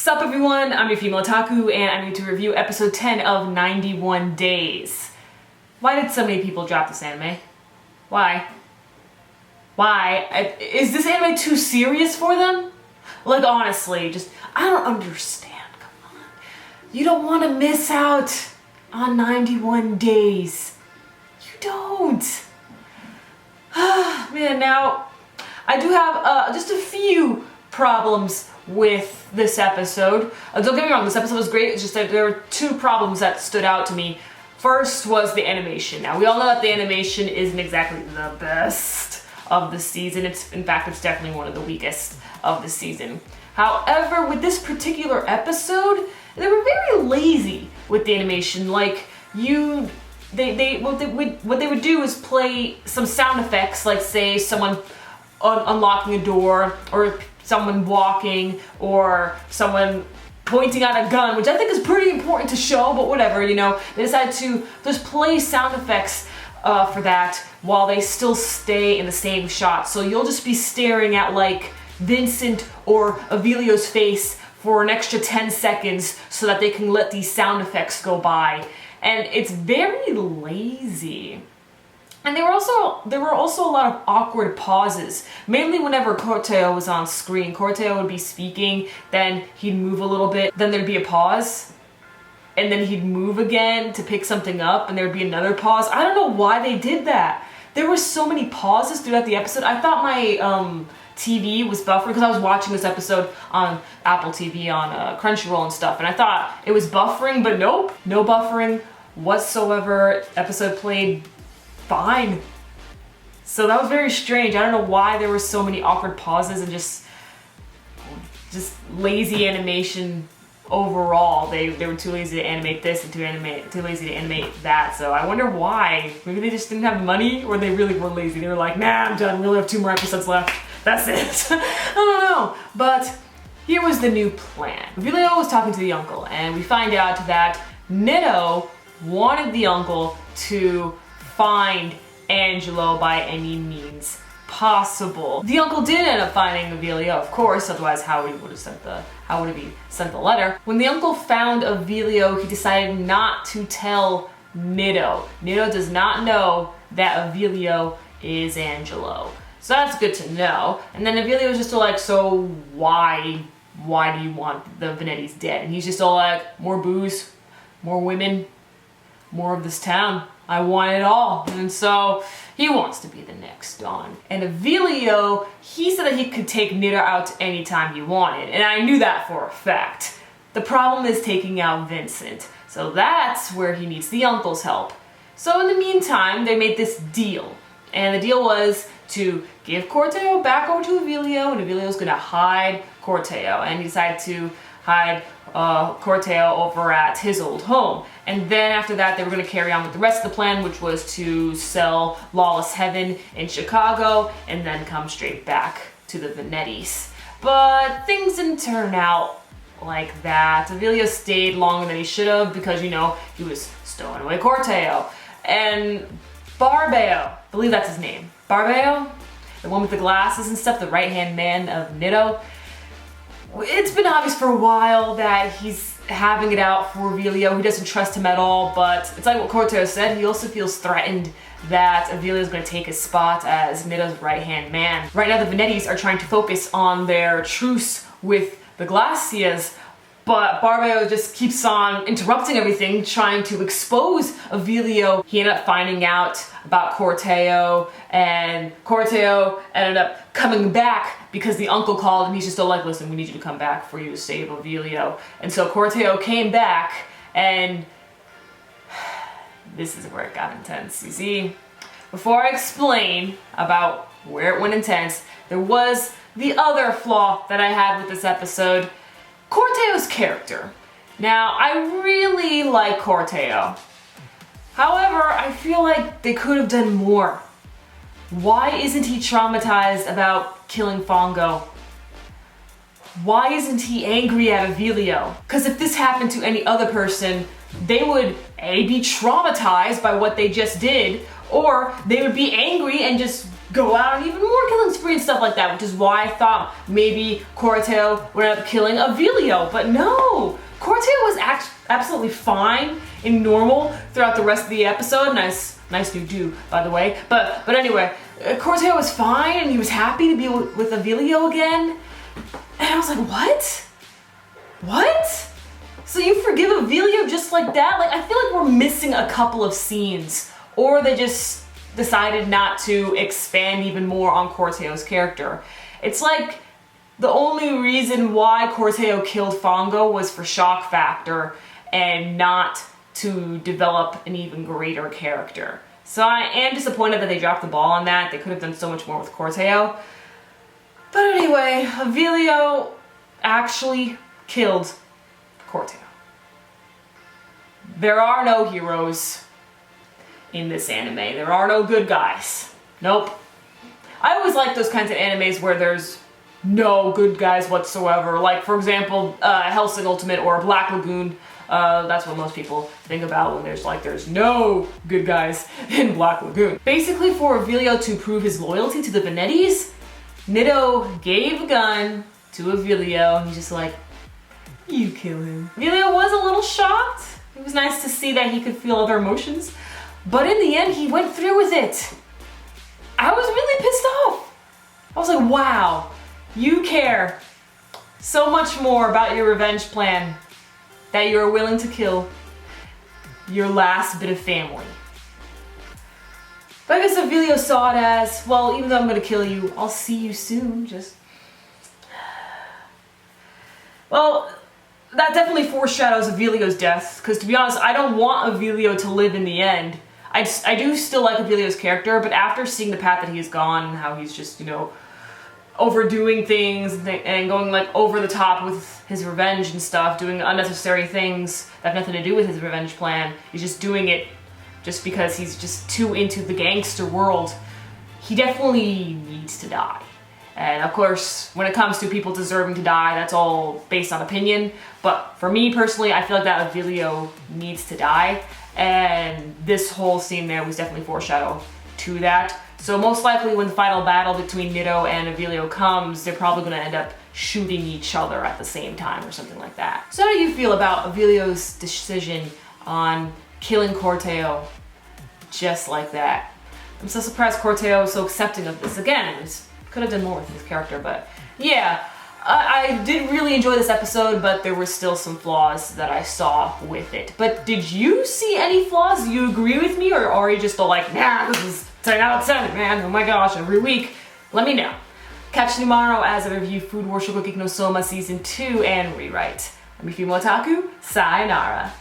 Sup everyone, I'm your female otaku and I'm here to review episode 10 of 91 Days. Why did so many people drop this anime? Why? Is this anime too serious for them? Like honestly, I don't understand, come on. You don't want to miss out on 91 Days. You don't. Man, now, I do have just a few problems with this episode. Don't get me wrong, this episode was great, it's just that there were two problems that stood out to me. First was the animation. Now, we all know that the animation isn't exactly the best of the season. In fact, it's definitely one of the weakest of the season. However, with this particular episode, they were very lazy with the animation. Like, what they would do is play some sound effects, like say someone unlocking a door, or someone walking, or someone pointing out a gun, which I think is pretty important to show, but whatever, you know. They decided to just play sound effects for that while they still stay in the same shot. So you'll just be staring at like Vincent or Avilio's face for an extra 10 seconds so that they can let these sound effects go by. And it's very lazy. And there were also a lot of awkward pauses, mainly whenever Corteo was on screen. Corteo would be speaking, then he'd move a little bit, then there'd be a pause, and then he'd move again to pick something up, and there'd be another pause. I don't know why they did that. There were so many pauses throughout the episode. I thought my TV was buffering because I was watching this episode on Apple TV on Crunchyroll and stuff, and I thought it was buffering, but nope, no buffering whatsoever. Episode played fine. So that was very strange. I don't know why there were so many awkward pauses and just lazy animation overall. They were too lazy to animate this and too lazy to animate that. So I wonder why. Maybe they just didn't have money, or they really were lazy. They were like, nah, I'm done. We only have 2 more episodes left. That's it. I don't know. But here was the new plan. Avilio was talking to the uncle, and we find out that Nito wanted the uncle to find Angelo by any means possible. The uncle did end up finding Avilio, of course, otherwise how would he sent the letter? When the uncle found Avilio, he decided not to tell Nito. Nito does not know that Avilio is Angelo. So that's good to know. And then Avilio was just all like, so why do you want the Venettis dead? And he's just all like, more booze, more women, more of this town. I want it all. And so he wants to be the next Don. And Avilio, he said that he could take Nito out anytime he wanted. And I knew that for a fact. The problem is taking out Vincent. So that's where he needs the uncle's help. So in the meantime, they made this deal. And the deal was to give Corteo back over to Avilio, and Avilio's gonna hide Corteo. And he decided to hide Corteo over at his old home. And then after that, they were going to carry on with the rest of the plan, which was to sell Lawless Heaven in Chicago and then come straight back to the Venettis. But things didn't turn out like that. Avilio stayed longer than he should have because, you know, he was stowing away Corteo. And Barbeo, I believe that's his name. Barbeo, the one with the glasses and stuff, the right-hand man of Nito. It's been obvious for a while that he's having it out for Avilio. He doesn't trust him at all, but it's like what Corteo said. He also feels threatened that Avilio is going to take his spot as Nito's right-hand man. Right now, the Venettis are trying to focus on their truce with the Glacias, but Barbeo just keeps on interrupting everything, trying to expose Avilio. He ended up finding out about Corteo, and Corteo ended up coming back because the uncle called and he's just all like, listen, we need you to come back for you to save Avilio. And so Corteo came back, and this is where it got intense. You see, before I explain about where it went intense, there was the other flaw that I had with this episode. Corteo's character. Now, I really like Corteo. However, I feel like they could have done more. Why isn't he traumatized about killing Fongo? Why isn't he angry at Avilio? Because if this happened to any other person, they would A, be traumatized by what they just did, or they would be angry and just go out on even more killing spree and stuff like that, which is why I thought maybe Corateo would end up killing Avilio, but no! Corateo was absolutely fine and normal throughout the rest of the episode. Nice new do, by the way. But anyway, Corateo was fine and he was happy to be with Avilio again. And I was like, what? What? So you forgive Avilio just like that? Like, I feel like we're missing a couple of scenes. Or they just decided not to expand even more on Corateo's character. It's like the only reason why Corateo killed Fongo was for shock factor and not to develop an even greater character. So I am disappointed that they dropped the ball on that. They could have done so much more with Corateo. But anyway, Avilio actually killed Corateo. There are no heroes in this anime. There are no good guys. Nope. I always like those kinds of animes where there's no good guys whatsoever. Like, for example, Hellsing Ultimate or Black Lagoon. That's what most people think about when there's no good guys in Black Lagoon. Basically, for Avilio to prove his loyalty to the Venettis, Nitto gave a gun to Avilio, and he's just like, you kill him. Avilio was a little shocked. It was nice to see that he could feel other emotions, but in the end, he went through with it. I was really pissed off. I was like, wow, you care so much more about your revenge plan that you're willing to kill your last bit of family. But I guess Avilio saw it as, well, even though I'm gonna kill you, I'll see you soon, Well, that definitely foreshadows Avilio's death, because to be honest, I don't want Avilio to live in the end. I do still like Avilio's character, but after seeing the path that he's gone, and how he's just, overdoing things and going like over the top with his revenge and stuff, doing unnecessary things that have nothing to do with his revenge plan. He's just doing it just because he's just too into the gangster world. He definitely needs to die. And of course, when it comes to people deserving to die, that's all based on opinion. But for me personally, I feel like that Avilio needs to die. And this whole scene there was definitely foreshadow to that. So most likely when the final battle between Nitto and Avilio comes, they're probably going to end up shooting each other at the same time or something like that. So how do you feel about Avilio's decision on killing Corateo just like that? I'm so surprised Corateo is so accepting of this. Again, could have done more with his character, but yeah. I did really enjoy this episode, but there were still some flaws that I saw with it. But did you see any flaws? Do you agree with me, or are you just all like, nah, this is 10 out of 10, man, oh my gosh, every week? Let me know. Catch you tomorrow as I review Food War Shokugeki no Soma Season 2 and Rewrite. I'm Yufimo Otaku, sayonara.